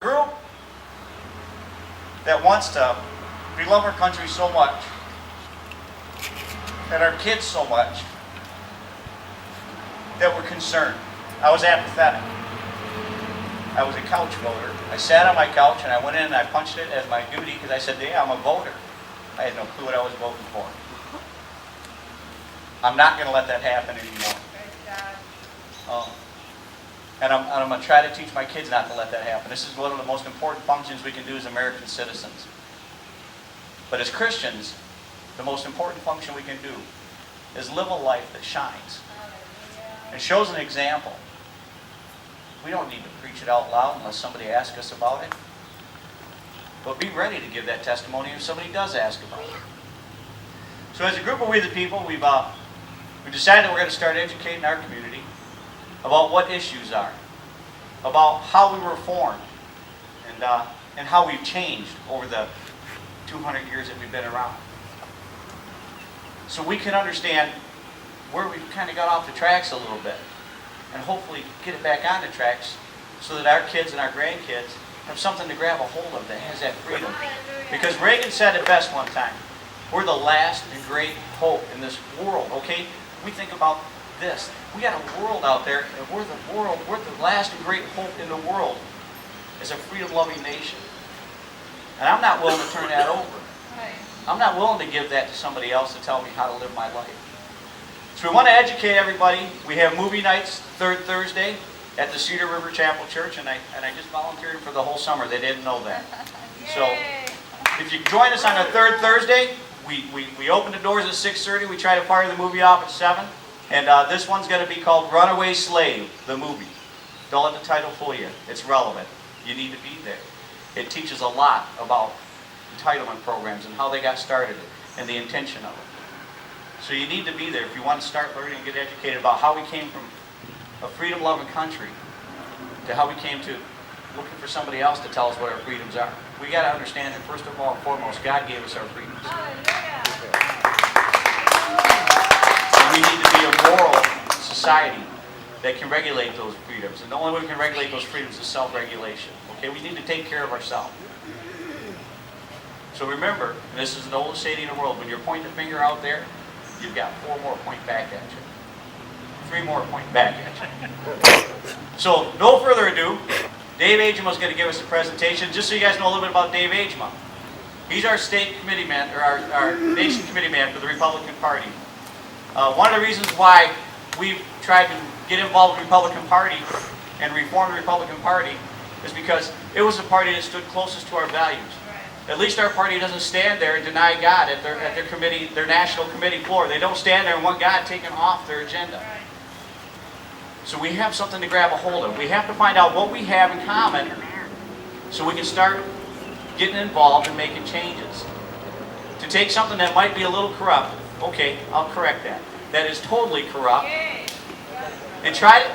Group that wants to, we love our country so much, and our kids so much, that we're concerned. I was apathetic. I was a couch voter. I sat on my couch and I went in and I punched it as my duty because I said, yeah, I'm a voter. I had no clue what I was voting for. I'm not going to let that happen anymore. And I'm going to try to teach my kids not to let that happen. This is one of the most important functions we can do as American citizens. But as Christians, the most important function we can do is live a life that shines and shows an example. We don't need to preach it out loud unless somebody asks us about it. But be ready to give that testimony if somebody does ask about it. So as a group of We the People, we've decided that we're going to start educating our community about what issues are, about how we were formed, and how we've changed over the 200 years that we've been around. So we can understand where we've kind of got off the tracks a little bit, and hopefully get it back on the tracks so that our kids and our grandkids have something to grab a hold of that has that freedom. Because Reagan said it best one time, we're the last and great hope in this world, okay? We think about this. We got a world out there, and we're the last and great hope in the world as a freedom-loving nation. And I'm not willing to turn that over. I'm not willing to give that to somebody else to tell me how to live my life. So we want to educate everybody. We have movie nights third Thursday at the Cedar River Chapel Church, and I just volunteered for the whole summer. They didn't know that. So if you join us on the third Thursday, we open the doors at 6:30. We try to fire the movie off at 7. And this one's going to be called Runaway Slave, the movie. Don't let the title fool you. It's relevant. You need to be there. It teaches a lot about entitlement programs and how they got started and the intention of it. So you need to be there if you want to start learning and get educated about how we came from a freedom-loving country to how we came to looking for somebody else to tell us what our freedoms are. We got to understand that first of all and foremost, God gave us our freedoms. We need to be a moral society that can regulate those freedoms. And the only way we can regulate those freedoms is self-regulation. Okay, we need to take care of ourselves. So remember, and this is the oldest saying in the world, when you're pointing the finger out there, you've got 4 more point back at you. 3 more point back at you. So no further ado, Dave Agema is going to give us a presentation. Just so you guys know a little bit about Dave Agema. He's our state committee man, or our nation committee man for the Republican Party. One of the reasons why we've tried to get involved with the Republican Party and reform the Republican Party is because it was the party that stood closest to our values. At least our party doesn't stand there and deny God at their committee, their national committee floor. They don't stand there and want God taken off their agenda. So we have something to grab a hold of. We have to find out what we have in common so we can start getting involved and making changes. To take something that might be a little corrupt, okay, I'll correct that. That is totally corrupt. And try to,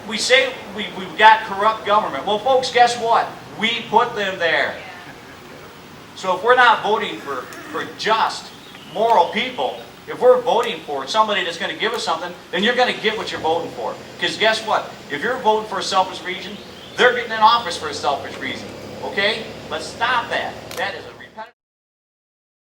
we say we've got corrupt government. Well, folks, guess what? We put them there. So if we're not voting for just, moral people, if we're voting for somebody that's going to give us something, then you're going to get what you're voting for. Because guess what? If you're voting for a selfish reason, they're getting in office for a selfish reason. Okay? Let's stop that. That is